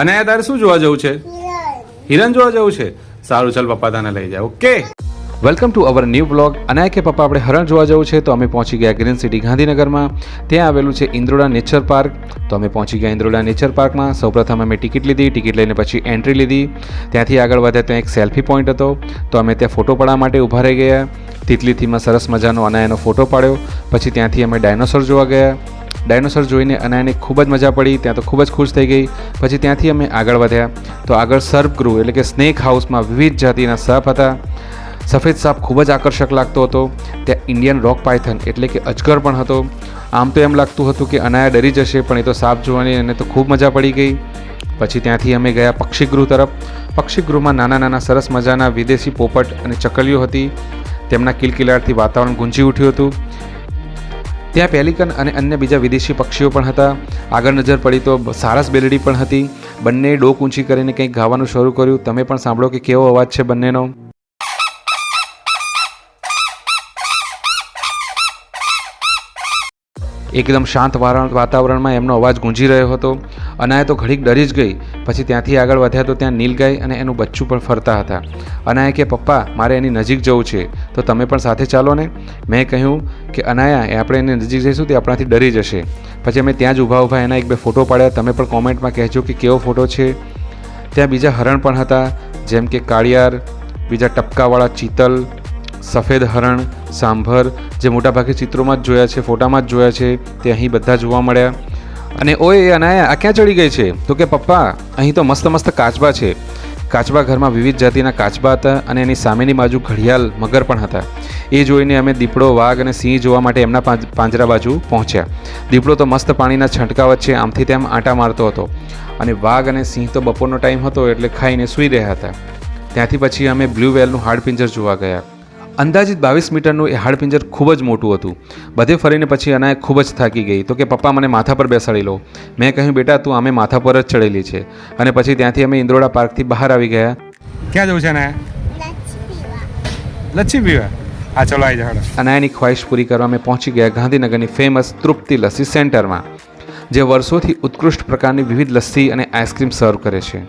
અને તારે શું જોવા જવું છે? હિરણ જોવા જવું છે? સારું, ચાલ પપ્પા તને લઈ જાય. Okay, welcome to our new blog. અને કે પપ્પા આપણે હરણ જોવા જવું છે, તો અમે પહોંચી ગયા ગ્રીન સિટી ગાંધીનગરમાં. ત્યાં આવેલું છે ઇન્દ્રોડા નેચર પાર્ક. તો અમે પહોંચી ગયા ઇન્દ્રોડા નેચર પાર્કમાં. સૌપ્રથમ અમે ટિકિટ લીધી, ટિકિટ લઈને પછી એન્ટ્રી લીધી. ત્યાંથી આગળ વધ્યા ત્યાં એક સેલ્ફી પોઈન્ટ હતો, તો અમે ત્યાં ફોટો પાડવા માટે ઊભા રહી ગયા. તિતલીથીમાં સરસ મજાનો અનાયાનો ફોટો પાડ્યો. પછી ત્યાંથી અમે ડાયનોસોર જોવા ગયા. ડાયનોસોર જોઈને અનાયાને ખૂબ જ મજા પડી, ત્યાં તો ખૂબ જ ખુશ થઈ ગઈ. પછી ત્યાંથી અમે આગળ વધ્યા, તો આગળ સર્પ ગૃહ એટલે કે સ્નેક હાઉસમાં વિવિધ જાતિના સાપ હતા. સફેદ સાપ ખૂબ જ આકર્ષક લાગતો હતો. ત્યાં ઇન્ડિયન રોક પાયથન એટલે કે અજગર પણ હતો. આમ તો એમ લાગતું હતું કે અનાયા ડરી જશે, પણ એ તો સાપ જોવાની એને તો ખૂબ મજા પડી ગઈ. પછી ત્યાંથી અમે ગયા પક્ષીગૃહ તરફ. પક્ષીગૃહમાં નાના નાના સરસ મજાના વિદેશી પોપટ અને ચકલીઓ હતી. તેમના કિલકિલાટથી વાતાવરણ ગુંજી ઉઠ્યું હતું. ત્યાં પેલિકન અને અન્ય બીજા વિદેશી પક્ષીઓ પણ હતા. આગળ નજર પડી તો સારસ બેલડી પણ હતી. બંને ડોક ઊંચી કરીને કંઈક ગાવાનું શરૂ કર્યું. તમે પણ સાંભળો કે કેવો અવાજ છે બંનેનો. એકદમ શાંત વાતાવરણમાં એમનો અવાજ ગુંજી રહ્યો હતો. અનાયા તો ઘડીક ડરી જ ગઈ. પછી ત્યાંથી આગળ વધ્યા તો ત્યાં નીલગાય અને એનું બચ્ચું પણ ફરતા હતા. અનાયા કે પપ્પા મારે એની નજીક જવું છે, તો તમે પણ સાથે ચાલો ને. મેં કહ્યું કે અનાયા આપણે એની નજીક જઈશું તે આપણાથી ડરી જશે. પછી અમે ત્યાં જ ઊભા એના એક બે ફોટો પાડ્યા. તમે પણ કોમેન્ટમાં કહેજો કે કેવો ફોટો છે. ત્યાં બીજા હરણ પણ હતા, જેમ કે કાળિયાર, બીજા ટપકાવાળા ચિતલ, સફેદ હરણ, સાંભર, જે મોટાભાગે ચિત્રોમાં જ જોયા છે, ફોટામાં જ જોયા છે, તે અહીં બધા જોવા મળ્યા. અને ઓય અનાયા આ ક્યાં ચડી ગઈ છે? તો કે પપ્પા અહીં તો મસ્ત મસ્ત કાચબા છે. કાચબા ઘરમાં વિવિધ જાતિના કાચબા હતા અને એની સામેની બાજુ ઘડિયાળ, મગર પણ હતા. એ જોઈને અમે દીપડો, વાઘ અને સિંહ જોવા માટે એમના પાંજરા બાજુ પહોંચ્યા. દીપડો તો મસ્ત પાણીના છંટકા વચ્ચે આમથી તેમ આંટા મારતો હતો અને વાઘ અને સિંહ તો બપોરનો ટાઈમ હતો એટલે ખાઈને સૂઈ રહ્યા હતા. ત્યાંથી પછી અમે બ્લુ વેલનું હાડપિંજર જોવા ગયા. અંદાજિત 22 મીટરનું એ હાડપિંજર ખૂબ જ મોટું હતું. બધે ફરીને પછી અનાયા ખૂબ જ થાકી ગઈ. તો કે પપ્પા મને માથા પર બેસાડી લો. મેં કહ્યું બેટા તું આમે માથા પર જ ચડેલી છે. અને પછી ત્યાંથી અમે ઇન્દ્રોડા પાર્કથી બહાર આવી ગયા. ક્યાં જવું છે અનાયા? લચ્છી પીવા. હા ચલો આવી જાઓ. અનાયાની ખ્વાહિશ પૂરી કરવા અમે પહોંચી ગયા ગાંધીનગરની ફેમસ તૃપ્તિ લસ્સી સેન્ટરમાં, જે વર્ષોથી ઉત્કૃષ્ટ પ્રકારની વિવિધ લસ્સી અને આઈસ્ક્રીમ સર્વ કરે છે.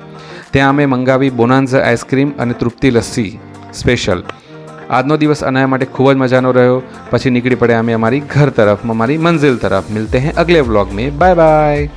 ત્યાં અમે મંગાવી બોનાન્ઝા આઈસ્ક્રીમ અને તૃપ્તિ લસ્સી સ્પેશિયલ. આજનો દિવસ અનાયા માટે ખૂબ જ મજાનો રહ્યો. પછી નીકળી પડ્યા અમે અમારી ઘર તરફ, અમારી મંઝિલ તરફ. મિલતે હૈ અગલે વ્લોગ में. Bye bye.